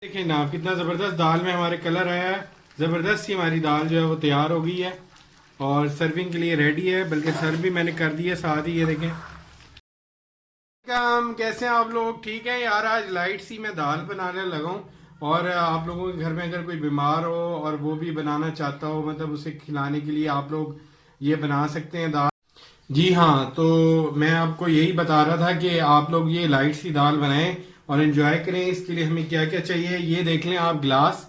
देखिए ना कितना ज़बरदस्त दाल में हमारे कलर आया है। ज़बरदस्त सी हमारी दाल जो है वो तैयार हो गई है और सर्विंग के लिए रेडी है, बल्कि सर्व भी मैंने कर दी है साथ ही। ये देखें हम कैसे हैं आप लोग, ठीक है यार। आज लाइट सी मैं दाल बनाने लगा हूँ और आप लोगों के घर में अगर कोई बीमार हो और वो भी बनाना चाहता हो, मतलब उसे खिलाने के लिए आप लोग ये बना सकते हैं दाल। जी हाँ, तो मैं आपको यही बता रहा था कि आप लोग ये लाइट सी दाल बनाएं और एंजॉय करें। इसके लिए हमें क्या क्या चाहिए ये देख लें आप। गिलास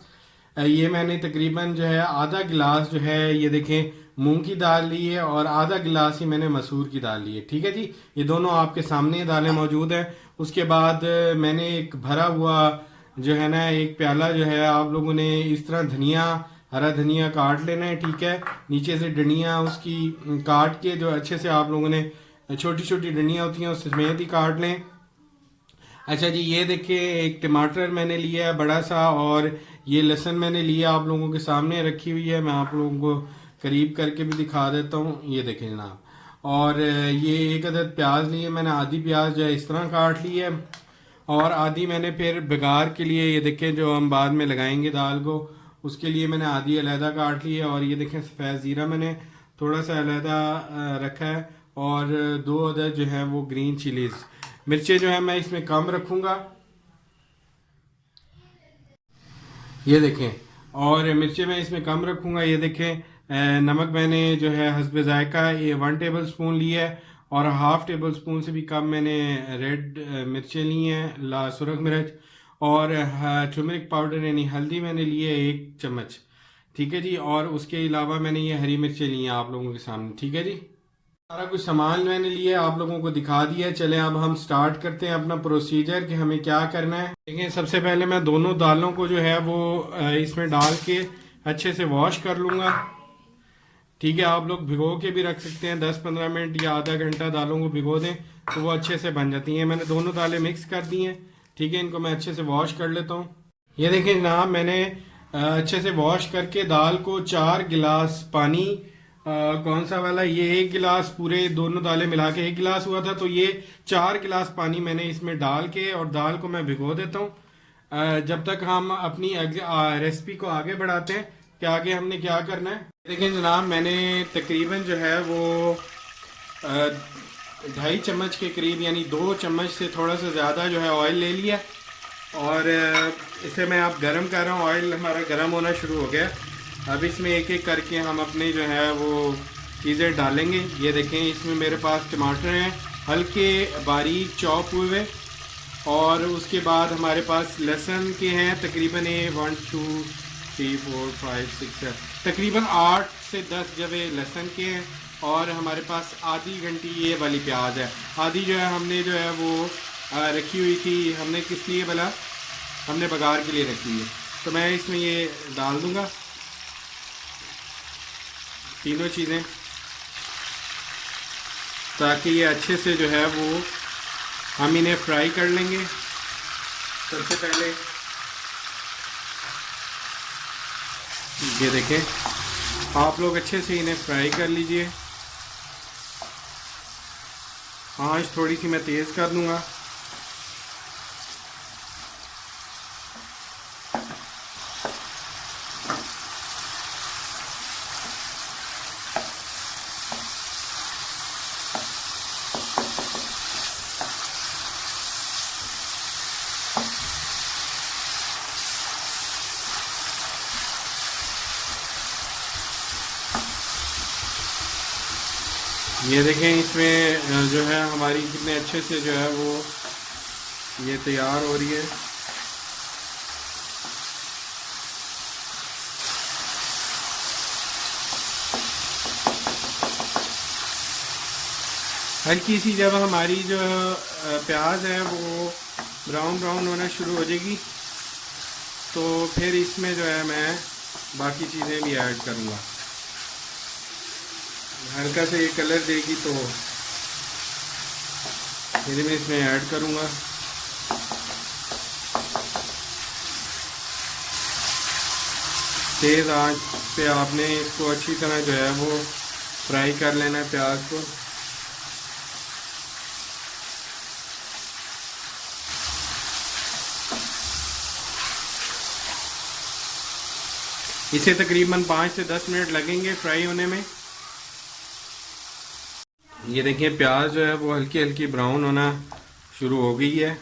ये मैंने तकरीबन जो है आधा गिलास जो है ये देखें मूंग की दाल ली है और आधा गिलास ही मैंने मसूर की दाल ली है। ठीक है जी, ये दोनों आपके सामने दालें मौजूद हैं। उसके बाद मैंने एक भरा हुआ जो है ना एक प्याला जो है, आप लोगों ने इस तरह धनिया, हरा धनिया काट लेना है। ठीक है, नीचे से डंडियाँ उसकी काट के जो अच्छे से आप लोगों ने छोटी छोटी डंडियाँ होती हैं उस समेत ही काट लें। अच्छा जी, ये देखिए एक टमाटर मैंने लिया है बड़ा सा, और ये लहसुन मैंने लिया आप लोगों के सामने रखी हुई है। मैं आप लोगों को करीब करके भी दिखा देता हूँ, ये देखें जनाब। और ये एक अदद प्याज लिए मैंने, आधी प्याज जो है इस तरह काट ली है और आधी मैंने फिर बघार के लिए ये देखें जो हम बाद में लगाएंगे दाल को, उसके लिए मैंने आधी अलहदा काट ली है। और ये देखें सफ़ेद ज़ीरा मैंने थोड़ा सा अलहदा रखा है, और दो अदद जो है वो ग्रीन चिलीज़, मिर्चें जो है मैं इसमें कम रखूँगा, ये देखें। और मिर्चें मैं इसमें कम रखूँगा, ये देखें। नमक मैंने जो है हस्बे जायका ये 1 टेबल स्पून लिया है, और हाफ़ टेबल स्पून से भी कम मैंने रेड मिर्चें ली हैं, ला सुरख मिर्च। और टर्मरिक पाउडर यानी हल्दी मैंने ली है 1 चम्मच। ठीक है जी, और उसके अलावा मैंने ये हरी मिर्चें ली हैं आप लोगों के सामने। ठीक है जी, सारा कुछ सामान मैंने लिया आप लोगों को दिखा दिया है। चलें अब हम स्टार्ट करते हैं अपना प्रोसीजर कि हमें क्या करना है। देखिए सबसे पहले मैं दोनों दालों को जो है वो इसमें डाल के अच्छे से वॉश कर लूँगा। ठीक है, आप लोग भिगो के भी रख सकते हैं, 10-15 मिनट या आधा घंटा दालों को भिगो दें तो वो अच्छे से बन जाती हैं। मैंने दोनों दालें मिक्स कर दी हैं। ठीक है, इनको मैं अच्छे से वॉश कर लेता हूँ। ये देखिए जनाब, मैंने अच्छे से वॉश करके दाल को 4 गिलास पानी, कौन सा वाला, ये 1 गिलास, पूरे दोनों दालें मिला के 1 गिलास हुआ था, तो ये 4 गिलास पानी मैंने इसमें डाल के और दाल को मैं भिगो देता हूँ। जब तक हम अपनी रेसिपी को आगे बढ़ाते हैं कि आगे हमने क्या करना है। देखिए जनाब, मैंने तकरीबन जो है वो 2.5 चम्मच के करीब, यानी 2 चम्मच से थोड़ा सा ज़्यादा जो है ऑयल ले लिया, और इसे मैं आप गर्म कर रहा हूँ। ऑयल हमारा गर्म होना शुरू हो गया। अब इसमें एक एक करके हम अपने जो है वो चीज़ें डालेंगे। ये देखें, इसमें मेरे पास टमाटर हैं हल्के बारीक चॉप हुए, और उसके बाद हमारे पास लहसुन के हैं तकरीबन 1 2 3 4 5 6 7, तकरीबन 8 से 10 जवे लहसुन के हैं। और हमारे पास आधी घंटी ये वाली प्याज है, आधी जो है हमने जो है वो रखी हुई थी। हमने किस लिए भला, हमने बघार के लिए रखी है। तो मैं इसमें ये डाल दूंगा तीनों चीज़ें, ताकि ये अच्छे से जो है वो हम इन्हें फ्राई कर लेंगे। सबसे पहले ये देखें, आप लोग अच्छे से इन्हें फ्राई कर लीजिए। आंच थोड़ी सी मैं तेज़ कर दूंगा। ये देखें, इसमें जो है हमारी कितने अच्छे से जो है वो ये तैयार हो रही है। हल्की सी जब हमारी जो प्याज है वो ब्राउन ब्राउन होना शुरू हो जाएगी, तो फिर इसमें जो है मैं बाकी चीज़ें भी ऐड करूँगा। हल्का से ये कलर देगी तो फिर मैं इसमें ऐड करूँगा। तेज़ आंच पे आपने इसको अच्छी तरह जो है वो फ्राई कर लेना है प्याज को। इसे तकरीबन 5 से 10 मिनट लगेंगे फ्राई होने में। ये देखिए प्याज जो है वो हल्की हल्की ब्राउन होना शुरू हो गई है।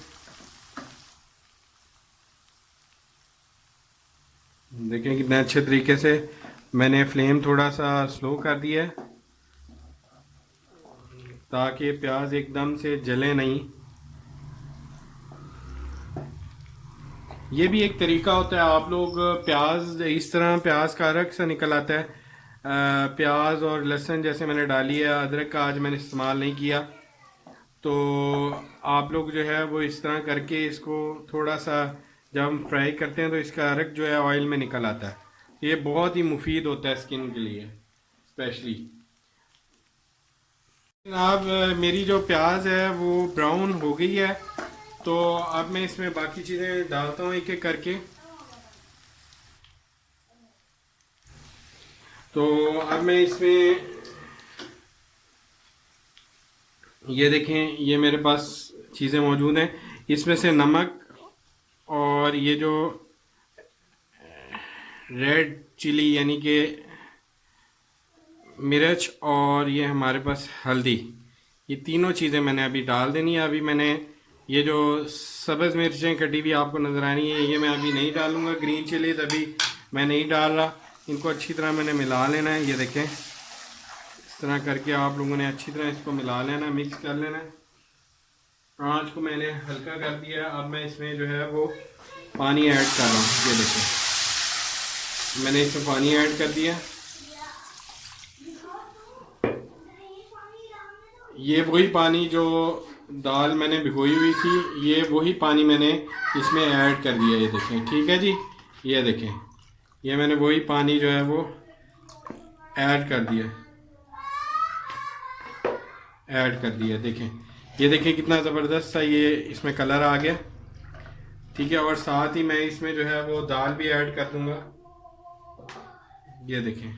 देखिए कितने अच्छे तरीके से मैंने फ्लेम थोड़ा सा स्लो कर दिया है ताकि प्याज एकदम से जले नहीं। ये भी एक तरीका होता है, आप लोग प्याज इस तरह प्याज का रख सा निकल आता है। प्याज और लहसुन जैसे मैंने डाली है, अदरक का आज मैंने इस्तेमाल नहीं किया, तो आप लोग जो है वो इस तरह करके इसको थोड़ा सा जब हम फ्राई करते हैं तो इसका अरक जो है ऑयल में निकल आता है। ये बहुत ही मुफीद होता है स्किन के लिए स्पेशली। अब मेरी जो प्याज है वो ब्राउन हो गई है, तो अब मैं इसमें बाकी चीज़ें डालता हूँ एक एक करके। तो अब मैं इसमें ये देखें, ये मेरे पास चीज़ें मौजूद हैं। इसमें से नमक और ये जो रेड चिली यानी कि मिर्च और ये हमारे पास हल्दी, ये तीनों चीज़ें मैंने अभी डाल देनी है। अभी मैंने ये जो सब्ज़ मिर्चें कटी हुई आपको नज़र आ रही हैं, ये मैं अभी नहीं डालूँगा। ग्रीन चिलीज अभी मैं नहीं डाल रहा। इनको अच्छी तरह मैंने मिला लेना है। ये देखें इस तरह करके आप लोगों ने अच्छी तरह इसको मिला लेना, मिक्स कर लेना है। आँच को मैंने हल्का कर दिया। अब मैं इसमें जो है वो पानी ऐड कर रहा हूँ। ये देखें मैंने इसमें पानी ऐड कर दिया। ये वही पानी जो दाल मैंने भिगोई हुई थी, ये वही पानी मैंने इसमें ऐड कर दिया। ये देखें, ठीक है जी, ये देखें ये मैंने वही पानी जो है वो ऐड कर दिया, देखें ये देखें कितना ज़बरदस्त सा ये इसमें कलर आ गया। ठीक है, और साथ ही मैं इसमें जो है वो दाल भी ऐड कर दूंगा। ये देखें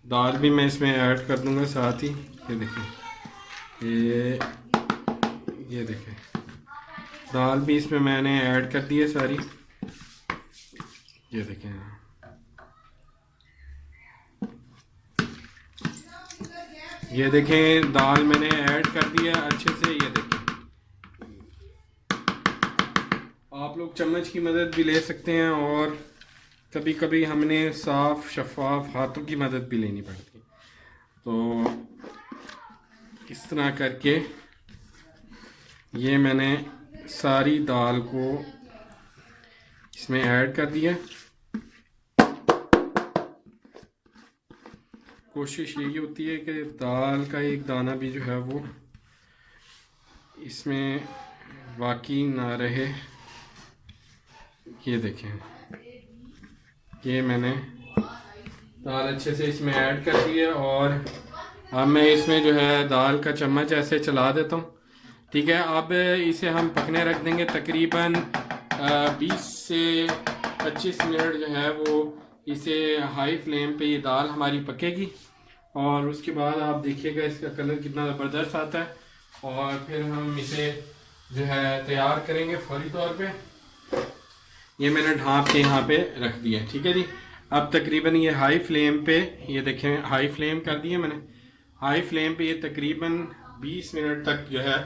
दाल भी मैं इसमें ऐड कर दूंगा साथ ही। ये देखें ये देखें दाल भी इसमें मैंने ऐड कर दी है सारी। ये देखें दाल मैंने ऐड कर दी है अच्छे से। ये देखें आप लोग चम्मच की मदद भी ले सकते हैं और कभी कभी हमने साफ शफाफ हाथों की मदद भी लेनी पड़ती है। तो इस तरह करके ये मैंने सारी दाल को इसमें ऐड कर दिया। कोशिश यही होती है कि दाल का एक दाना भी जो है वो इसमें बाकी ना रहे। ये देखें ये मैंने दाल अच्छे से इसमें ऐड कर दी है और अब मैं इसमें जो है दाल का चम्मच ऐसे चला देता हूँ। ठीक है, अब इसे हम पकने रख देंगे तकरीबन 20 से 25 मिनट जो है वो इसे हाई फ्लेम पे ये दाल हमारी पकेगी और उसके बाद आप देखिएगा इसका कलर कितना ज़बरदस्त आता है और फिर हम इसे जो है तैयार करेंगे फौरी तौर पे। ये मैंने ढाँप के यहाँ पे रख दिया। ठीक है जी, अब तकरीबन ये हाई फ्लेम पे, ये देखें हाई फ्लेम कर दिया मैंने, हाई फ्लेम पे ये तकरीबन 20 मिनट तक जो है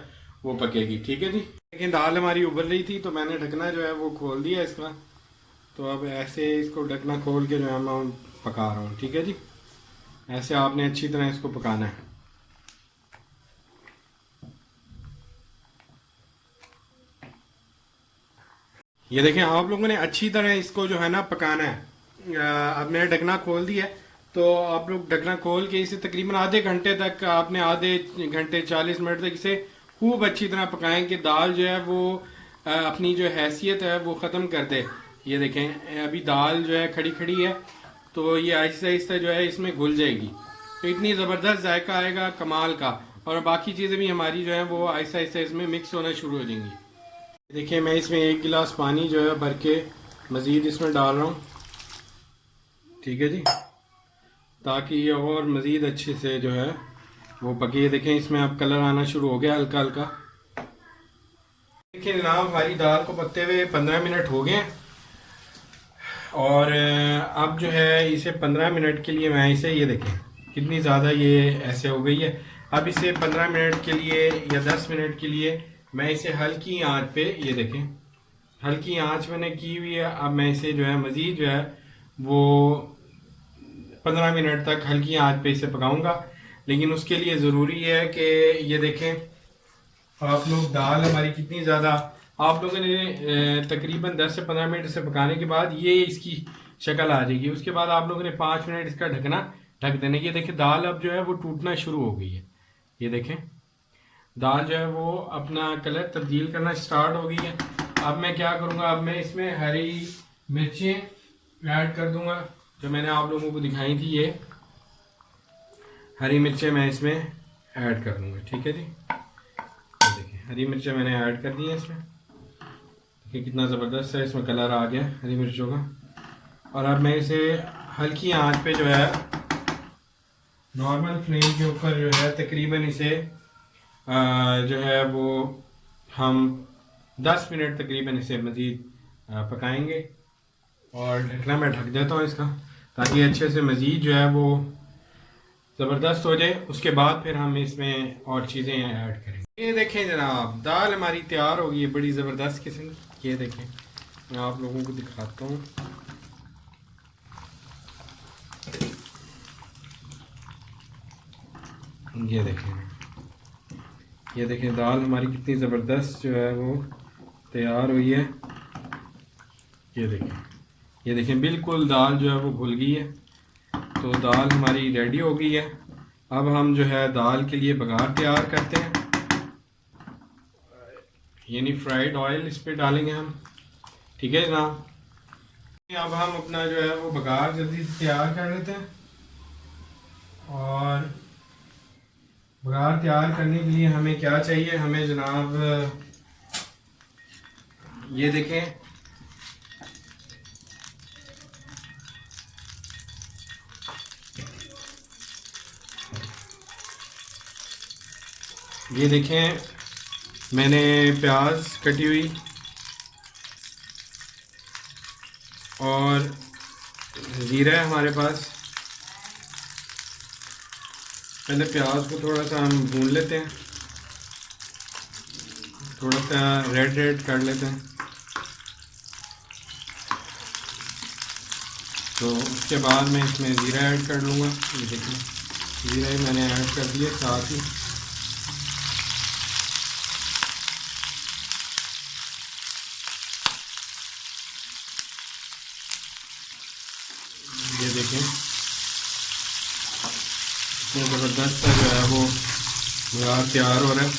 वो पकेगी। ठीक है जी, लेकिन दाल हमारी उबल रही थी तो मैंने ढकना जो है वो खोल दिया इसका। तो अब ऐसे इसको ढकना खोल के जो है मैं पका रहा हूँ। ठीक है जी, ऐसे आपने अच्छी तरह इसको पकाना है। ये देखें आप लोगों ने अच्छी तरह इसको जो है ना पकाना है। अब मैंने ढकना खोल दिया है, तो आप लोग ढकना खोल के इसे तकरीबन आधे घंटे तक, आपने आधे घंटे 40 मिनट तक इसे खूब अच्छी तरह पकाएं कि दाल जो है वो अपनी जो हैसियत है वो ख़त्म कर दे। ये देखें अभी दाल जो है खड़ी खड़ी है तो ये आहिस्ता आहिस्ता जो है इसमें घुल जाएगी, तो इतनी ज़बरदस्त जायका आएगा कमाल का, और बाकी चीज़ें भी हमारी जो है वो आहिस्ता आहिस्ता इसमें मिक्स होना शुरू हो जाएंगी। देखिए मैं इसमें 1 गिलास पानी जो है भर के मज़ीद इसमें डाल रहा हूँ। ठीक है जी, ताकि ये और मज़ीद अच्छे से जो है वो पके। देखें इसमें अब कलर आना शुरू हो गया हल्का हल्का। देखिए जनाब हमारी दाल को पकते हुए 15 मिनट हो गए। और अब जो है इसे 15 मिनट के लिए मैं इसे, ये देखें कितनी ज़्यादा ये ऐसे हो गई है। अब इसे 15 मिनट के लिए या 10 मिनट के लिए मैं इसे हल्की आंच पे, ये देखें हल्की आंच मैंने की हुई है। अब मैं इसे जो है मज़ीद जो है वो 15 मिनट तक हल्की आंच पे इसे पकाऊंगा। लेकिन उसके लिए ज़रूरी है कि ये देखें आप लोग, दाल हमारी कितनी ज़्यादा, आप लोगों ने तकरीबन 10 से 15 मिनट इसे पकाने के बाद ये इसकी शक्ल आ जाएगी। उसके बाद आप लोगों ने 5 मिनट इसका ढक देने की। ये देखें दाल अब जो है वो टूटना शुरू हो गई है। ये देखें दाल जो है वो अपना कलर तब्दील करना स्टार्ट हो गई है। अब मैं क्या करूँगा, अब मैं इसमें हरी मिर्चें ऐड कर दूँगा जो मैंने आप लोगों को दिखाई थी। ये हरी मिर्चें मैं इसमें ऐड कर दूँगा, ठीक है जी। देखिए हरी मिर्चें मैंने ऐड कर दी है इसमें। देखिए कितना ज़बरदस्त है इसमें कलर आ गया हरी मिर्चों का। और अब मैं इसे हल्की आंच पे जो है नॉर्मल फ्लेम के ऊपर जो है तकरीबन इसे जो है वो हम 10 मिनट तकरीबन इसे मज़ीद पकाएंगे। और ढकना मैं ढक देता हूँ इसका, ताकि अच्छे से मज़ीद जो है वो ज़बरदस्त हो जाए। उसके बाद फिर हम इसमें और चीज़ें ऐड करेंगे। ये देखें जनाब दाल हमारी तैयार हो गई है बड़ी ज़बरदस्त किस्म की। ये देखें मैं आप लोगों को दिखाता हूँ। ये देखें दाल हमारी कितनी ज़बरदस्त जो है वो तैयार हुई है। ये देखें बिल्कुल दाल जो है वो घुल गई है। तो दाल हमारी रेडी हो गई है। अब हम जो है दाल के लिए बघार तैयार करते हैं, यानी फ्राइड ऑयल इस पे डालेंगे हम, ठीक है जनाब। अब हम अपना जो है वो बघार जल्दी से तैयार कर लेते हैं। और बघार तैयार करने के लिए हमें क्या चाहिए, हमें जनाब ये देखें ये देखें मैंने प्याज कटी हुई और ज़ीरा है हमारे पास। पहले प्याज को थोड़ा सा हम भून लेते हैं, थोड़ा सा रेड रेड कर लेते हैं। तो उसके बाद मैं इसमें ज़ीरा ऐड कर लूँगा। ये देखें ज़ीरा ही मैंने ऐड कर दिया साथ ही। ये देखें इतना ज़बरदस्त जो है वो बघार तैयार हो रहा है।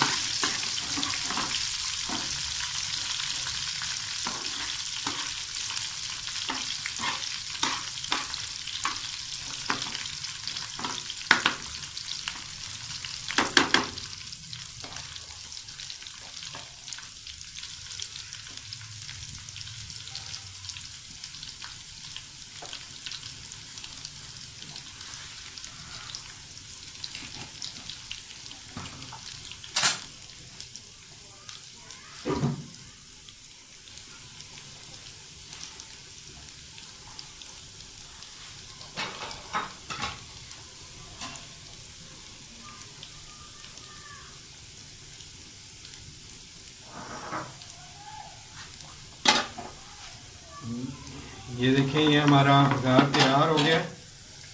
ये देखें ये हमारा बघार तैयार हो गया।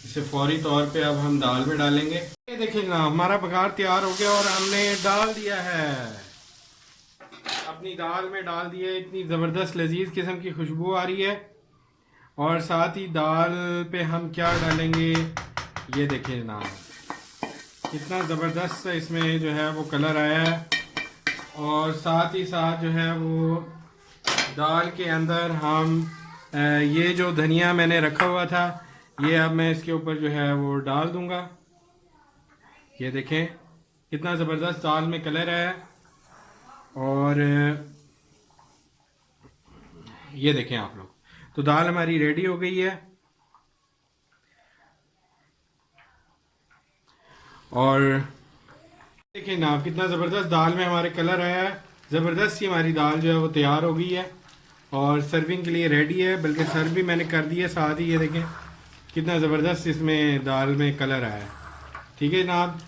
इसे फौरी तौर पे अब हम दाल में डालेंगे। ये देखें ना हमारा बघार तैयार हो गया और हमने डाल दिया है, अपनी दाल में डाल दिया। इतनी ज़बरदस्त लजीज किस्म की खुशबू आ रही है। और साथ ही दाल पे हम क्या डालेंगे, ये देखें ना कितना ज़बरदस्त इसमें जो है वो कलर आया है। और साथ ही साथ जो है वो दाल के अंदर हम ये जो धनिया मैंने रखा हुआ था ये अब मैं इसके ऊपर जो है वो डाल दूंगा। ये देखें कितना ज़बरदस्त दाल में कलर है। और ये देखें आप लोग, तो दाल हमारी रेडी हो गई है। और देखें ना कितना ज़बरदस्त दाल में हमारे कलर आया है। ज़बरदस्त सी हमारी दाल जो है वो तैयार हो गई है। और सर्विंग के लिए रेडी है, बल्कि सर्व भी मैंने कर दिया साथ ही। ये देखें कितना ज़बरदस्त इसमें दाल में कलर आया है। ठीक है जनाब,